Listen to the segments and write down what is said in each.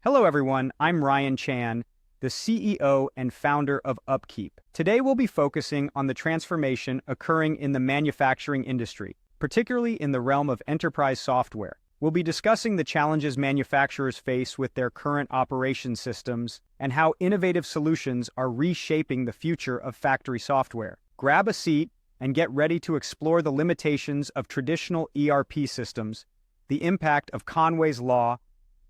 Hello everyone, I'm Ryan Chan, the CEO and founder of UpKeep. Today we'll be focusing on the transformation occurring in the manufacturing industry, particularly in the realm of enterprise software. We'll be discussing the challenges manufacturers face with their current operation systems and how innovative solutions are reshaping the future of factory software. Grab a seat and get ready to explore the limitations of traditional ERP systems, the impact of Conway's law,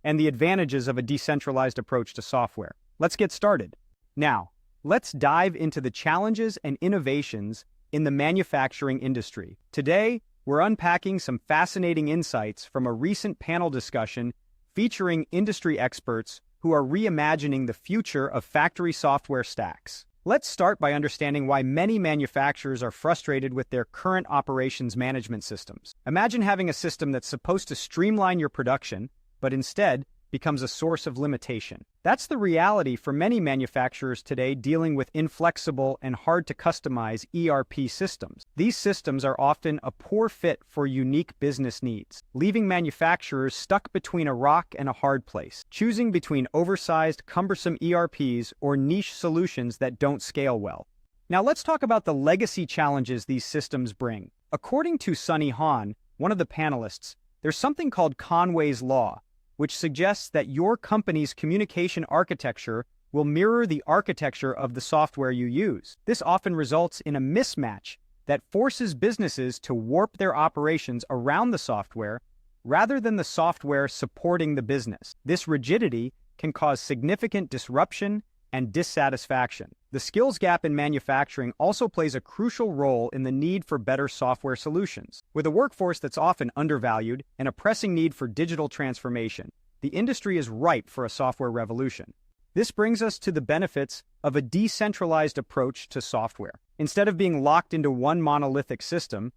and the advantages of a decentralized approach to software. Let's get started. Now, let's dive into the challenges and innovations in the manufacturing industry. Today, we're unpacking some fascinating insights from a recent panel discussion featuring industry experts who are reimagining the future of factory software stacks. Let's start by understanding why many manufacturers are frustrated with their current operations management systems. Imagine having a system that's supposed to streamline your production, but instead becomes a source of limitation. That's the reality for many manufacturers today dealing with inflexible and hard-to-customize ERP systems. These systems are often a poor fit for unique business needs, leaving manufacturers stuck between a rock and a hard place, choosing between oversized, cumbersome ERPs or niche solutions that don't scale well. Now let's talk about the legacy challenges these systems bring. According to Sunny Han, one of the panelists, there's something called Conway's law, which suggests that your company's communication architecture will mirror the architecture of the software you use. This often results in a mismatch that forces businesses to warp their operations around the software rather than the software supporting the business. This rigidity can cause significant disruption and dissatisfaction. The skills gap in manufacturing also plays a crucial role in the need for better software solutions. With a workforce that's often undervalued and a pressing need for digital transformation, the industry is ripe for a software revolution. This brings us to the benefits of a decentralized approach to software. Instead of being locked into one monolithic system,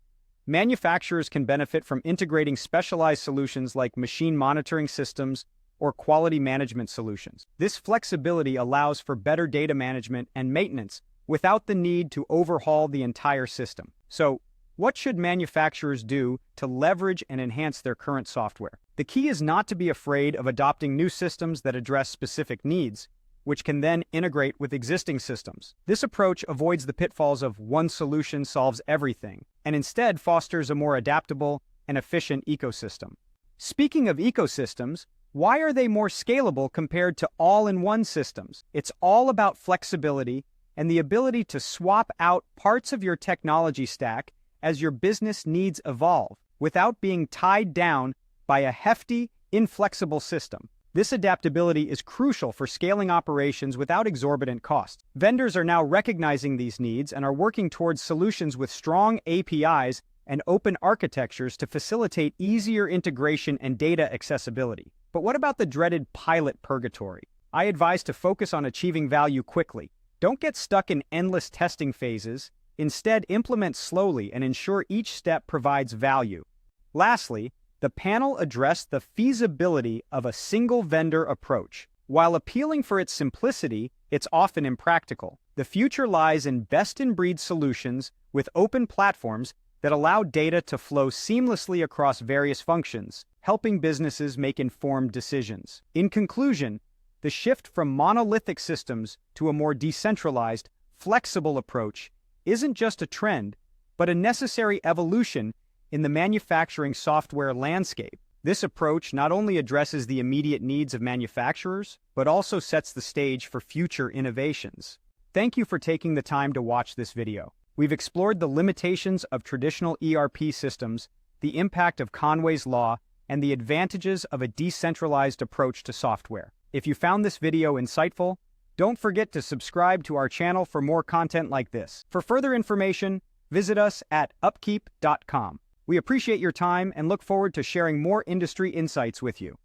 manufacturers can benefit from integrating specialized solutions like machine monitoring systems or quality management solutions. This flexibility allows for better data management and maintenance without the need to overhaul the entire system. So, what should manufacturers do to leverage and enhance their current software? The key is not to be afraid of adopting new systems that address specific needs, which can then integrate with existing systems. This approach avoids the pitfalls of one solution solves everything, and instead fosters a more adaptable and efficient ecosystem. Speaking of ecosystems, why are they more scalable compared to all-in-one systems? It's all about flexibility and the ability to swap out parts of your technology stack as your business needs evolve, without being tied down by a hefty, inflexible system. This adaptability is crucial for scaling operations without exorbitant costs. Vendors are now recognizing these needs and are working towards solutions with strong APIs and open architectures to facilitate easier integration and data accessibility. But what about the dreaded pilot purgatory? I advise to focus on achieving value quickly. Don't get stuck in endless testing phases. Instead, implement slowly and ensure each step provides value. Lastly, the panel addressed the feasibility of a single vendor approach. While appealing for its simplicity, it's often impractical. The future lies in best-in-breed solutions with open platforms that allow data to flow seamlessly across various functions, helping businesses make informed decisions. In conclusion, the shift from monolithic systems to a more decentralized, flexible approach isn't just a trend, but a necessary evolution in the manufacturing software landscape. This approach not only addresses the immediate needs of manufacturers, but also sets the stage for future innovations. Thank you for taking the time to watch this video. We've explored the limitations of traditional ERP systems, the impact of Conway's law, and the advantages of a decentralized approach to software. If you found this video insightful, don't forget to subscribe to our channel for more content like this. For further information, visit us at upkeep.com. We appreciate your time and look forward to sharing more industry insights with you.